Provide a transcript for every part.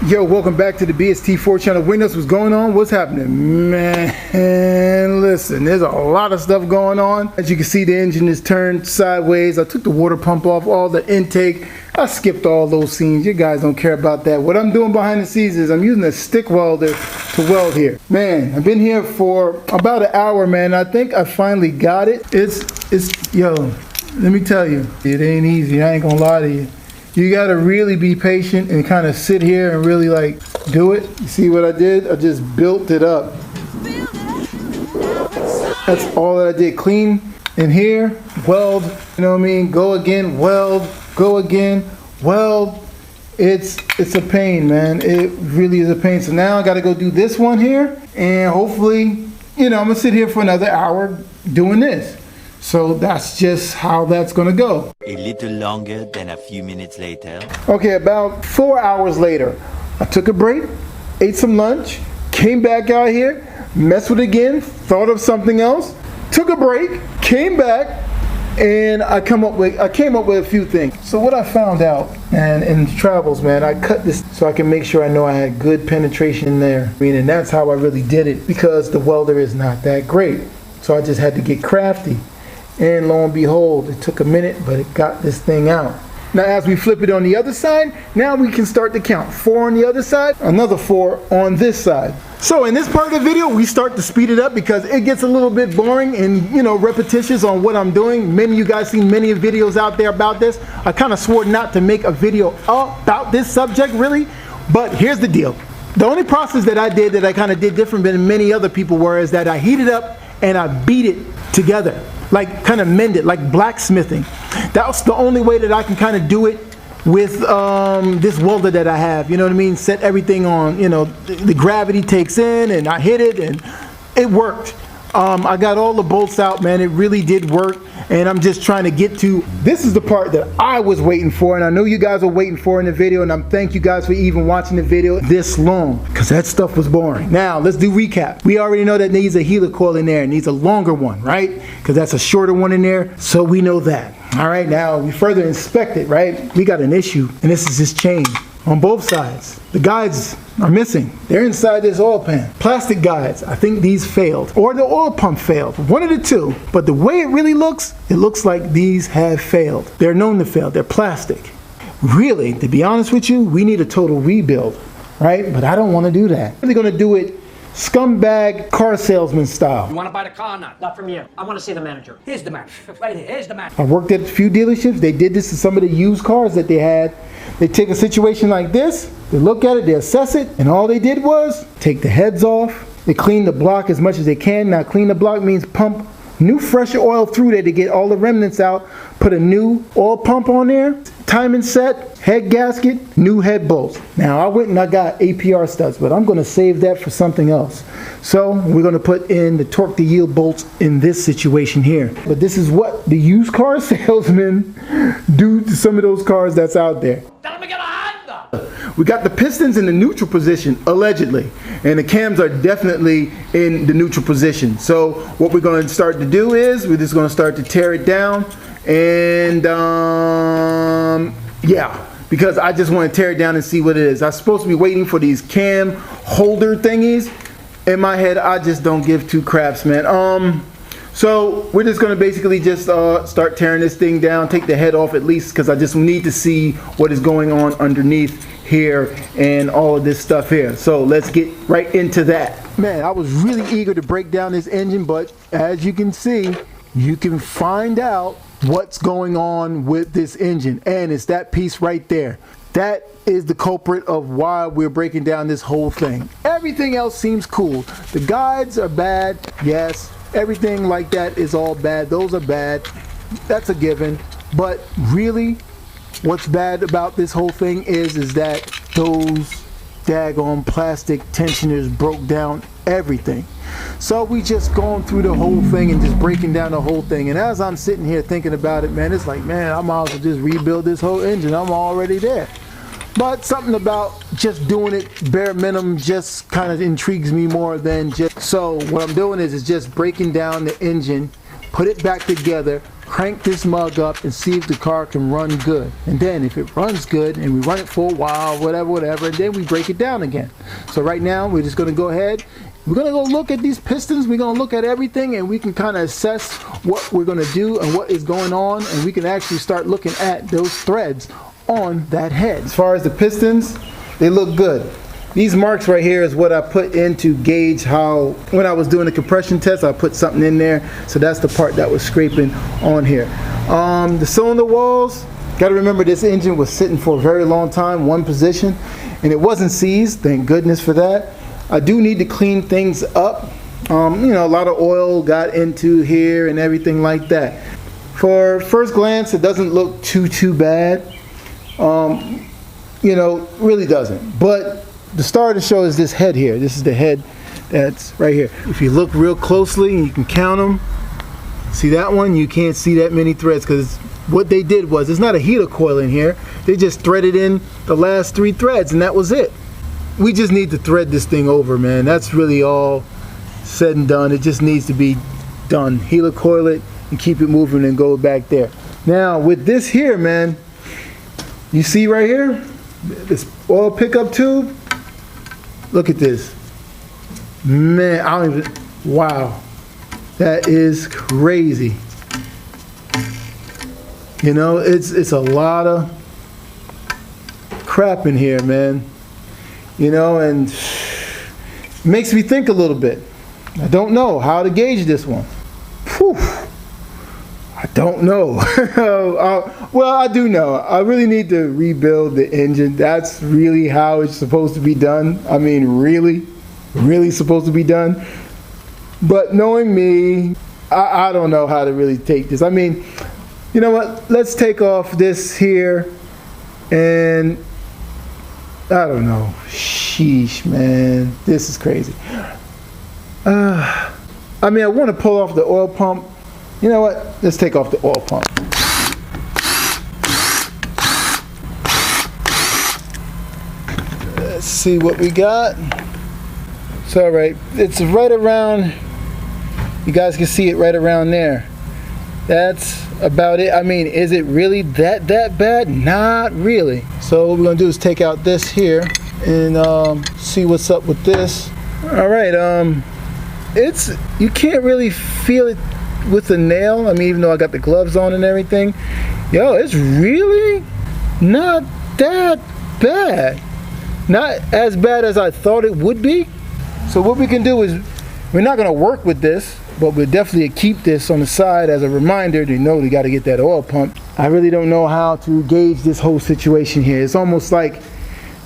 Yo, welcome back to the BST4 channel. Witness, what's going on? What's happening? Man, listen, there's a lot of stuff going on. As you can see, the engine is turned sideways. I took the water pump off, all the intake. I skipped all those scenes. You guys don't care about that. What I'm doing behind the scenes is I'm using a stick welder to weld here. Man, I've been here for about an hour, man. I think I finally got it. Yo, let me tell you, it ain't easy. I ain't gonna lie to you. You gotta really be patient and kind of sit here and really like do it. You see what I did? I just built it up. That's all that I did. Clean in here, weld, you know what I mean? Go again, weld, go again, weld. It's a pain, man. It really is a pain. So now I gotta go do this one here, and hopefully, you know, I'm gonna sit here for another hour doing this. So that's just how that's gonna go. A little longer than a few minutes later. Okay, about 4 hours later, I took a break, ate some lunch, came back out here, messed with it again, thought of something else, took a break, came back, and I came up with a few things. So what I found out, man, in travels, man, I cut this so I can make sure I know I had good penetration in there. I mean, and that's how I really did it, because the welder is not that great. So I just had to get crafty. And lo and behold, it took a minute, but it got this thing out. Now as we flip it on the other side, now we can start to count. 4 on the other side, another 4 on this side. So in this part of the video, we start to speed it up because it gets a little bit boring and, you know, repetitious on what I'm doing. Many of you guys seen many videos out there about this. I kind of swore not to make a video about this subject really, but here's the deal. The only process that I did that I kind of did different than many other people were is that I heated up and I beat it together. Like kind of mend it, like blacksmithing. That's the only way that I can kind of do it with this welder that I have. You know what I mean? Set everything on, you know, the gravity takes in and I hit it and it worked. I got all the bolts out, man. It really did work. And I'm just trying to get to, this is the part that I was waiting for, and I know you guys are waiting for in the video, and I'm thank you guys for even watching the video this long, because that stuff was boring. Now, let's do recap. We already know that needs a helicoil in there. It needs a longer one, right? Because that's a shorter one in there, so we know that. All right, now we further inspect it, right? We got an issue, and this is this chain on both sides. The guides are missing. They're inside this oil pan. Plastic guides, I think these failed, or the oil pump failed, one of the two. But the way it really looks, it looks like these have failed. They're known to fail, they're plastic. Really, to be honest with you, we need a total rebuild, right? But I don't want to do that. I'm really gonna do it scumbag car salesman style. You want to buy the car or not? Not from you. I want to see the manager. Here's the manager. Right here. Here's the manager. I worked at a few dealerships. They did this to some of the used cars that they had. They take a situation like this, they look at it, they assess it, and all they did was take the heads off. They clean the block as much as they can. Now clean the block means pump new fresh oil through there to get all the remnants out. Put a new oil pump on there, timing set, head gasket, new head bolts. Now I went and I got APR studs, but I'm going to save that for something else. So we're going to put in the torque to yield bolts in this situation here. But this is what the used car salesmen do to some of those cars that's out there. Tell me get a Honda. We got the pistons in the neutral position, allegedly, and the cams are definitely in the neutral position. So what we're going to start to do is we're just going to start to tear it down, and yeah, because I just want to tear it down and see what it is. I'm supposed to be waiting for these cam holder thingies. In my head, I just don't give two craps, man. So we're just gonna basically just start tearing this thing down, take the head off at least, because I just need to see what is going on underneath here and all of this stuff here. So let's get right into that. Man, I was really eager to break down this engine, but as you can see, you can find out what's going on with this engine, and it's that piece right there. That is the culprit of why we're breaking down this whole thing. Everything else seems cool. The guides are bad, yes. Everything like that is all bad. Those are bad. That's a given. But really, what's bad about this whole thing is that those daggone plastic tensioners broke down everything. So we just going through the whole thing and just breaking down the whole thing. And as I'm sitting here thinking about it, man, it's like, man, I might as well just rebuild this whole engine. I'm already there. But something about just doing it bare minimum just kind of intrigues me more than just. So what I'm doing is just breaking down the engine, put it back together, crank this mug up and see if the car can run good. And then if it runs good and we run it for a while, whatever, and then we break it down again. So right now we're just gonna go ahead. We're gonna go look at these pistons. We're gonna look at everything, and we can kind of assess what we're gonna do and what is going on, and we can actually start looking at those threads on that head. As far as the pistons, they look good. These marks right here is what I put in to gauge how, when I was doing the compression test, I put something in there. So that's the part that was scraping on here. The cylinder walls, got to remember this engine was sitting for a very long time, one position, and it wasn't seized, thank goodness for that. I do need to clean things up. You know, a lot of oil got into here and everything like that. For first glance, it doesn't look too bad. You know, really doesn't. But the star of the show is this head here. This is the head that's right here. If you look real closely, you can count them. See that one? You can't see that many threads because what they did was, it's not a heater coil in here. They just threaded in the last 3 threads and that was it. We just need to thread this thing over, man. That's really all said and done. It just needs to be done. Helicoil it and keep it moving and go back there. Now with this here, man, you see right here, this oil pickup tube. Look at this, man. I don't even. Wow, that is crazy. You know, it's a lot of crap in here, man. You know, and it makes me think a little bit. I don't know how to gauge this one. Whew. I don't know. Well, I do know. I really need to rebuild the engine. That's really how it's supposed to be done. I mean, really supposed to be done. But knowing me, I don't know how to really take this. I mean, you know what? Let's take off this here and I don't know. Sheesh, man. This is crazy. I mean, I want to pull off the oil pump. You know what? Let's take off the oil pump. Let's see what we got. It's all right. It's right around, you guys can see it right around there. That's about it. I mean, is it really that bad? Not really. So what we're gonna do is take out this here and see what's up with this. All right, you can't really feel it with the nail. I mean, even though I got the gloves on and everything, yo, it's really not that bad. Not as bad as I thought it would be. So what we can do is, we're not gonna work with this, but we'll definitely keep this on the side as a reminder to know we got to get that oil pump. I really don't know how to gauge this whole situation here. It's almost like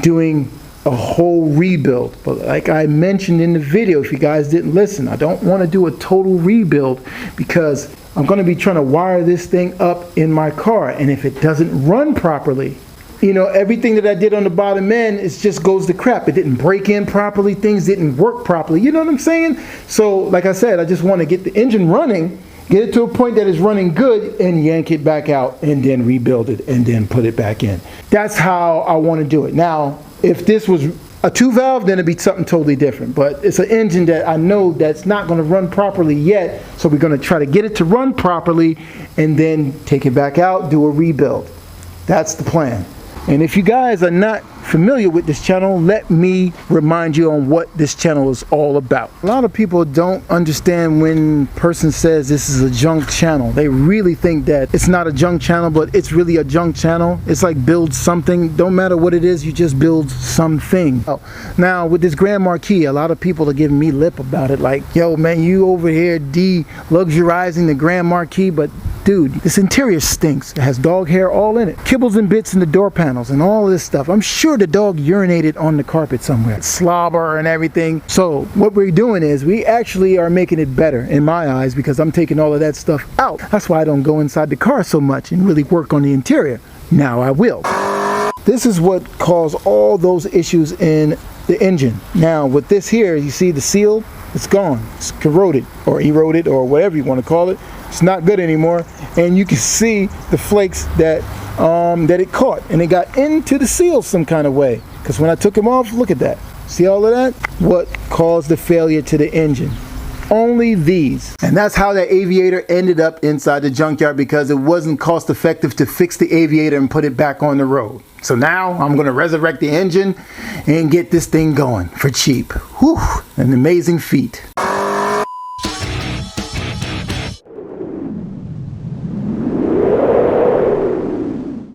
doing a whole rebuild. But like I mentioned in the video, if you guys didn't listen, I don't want to do a total rebuild because I'm going to be trying to wire this thing up in my car. And if it doesn't run properly, you know, everything that I did on the bottom end, it just goes to crap. It didn't break in properly. Things didn't work properly. You know what I'm saying? So, like I said, I just want to get the engine running, get it to a point that is running good, and yank it back out, and then rebuild it, and then put it back in. That's how I want to do it. Now, if this was a 2-valve, then it'd be something totally different. But it's an engine that I know that's not going to run properly yet, so we're going to try to get it to run properly, and then take it back out, do a rebuild. That's the plan. And if you guys are not familiar with this channel, let me remind you on what this channel is all about. A lot of people don't understand when a person says this is a junk channel. They really think that it's not a junk channel, but it's really a junk channel. It's like build something. Don't matter what it is, you just build something. Now with this Grand Marquis, a lot of people are giving me lip about it, like, yo man, you over here de-luxurizing the Grand Marquis, but dude, this interior stinks. It has dog hair all in it. Kibbles and bits in the door panels and all this stuff. I'm sure the dog urinated on the carpet somewhere. Slobber and everything. So what we're doing is we actually are making it better in my eyes because I'm taking all of that stuff out. That's why I don't go inside the car so much and really work on the interior. Now I will. This is what caused all those issues in the engine. Now with this here, you see the seal, it's gone. It's corroded or eroded or whatever you want to call it. It's not good anymore, and you can see the flakes that it caught, and it got into the seal some kind of way. Because when I took them off, look at that. See all of that? What caused the failure to the engine? only these. And that's how that aviator ended up inside the junkyard, because it wasn't cost effective to fix the aviator and put it back on the road. So now I'm going to resurrect the engine and get this thing going for cheap. Whew, an amazing feat.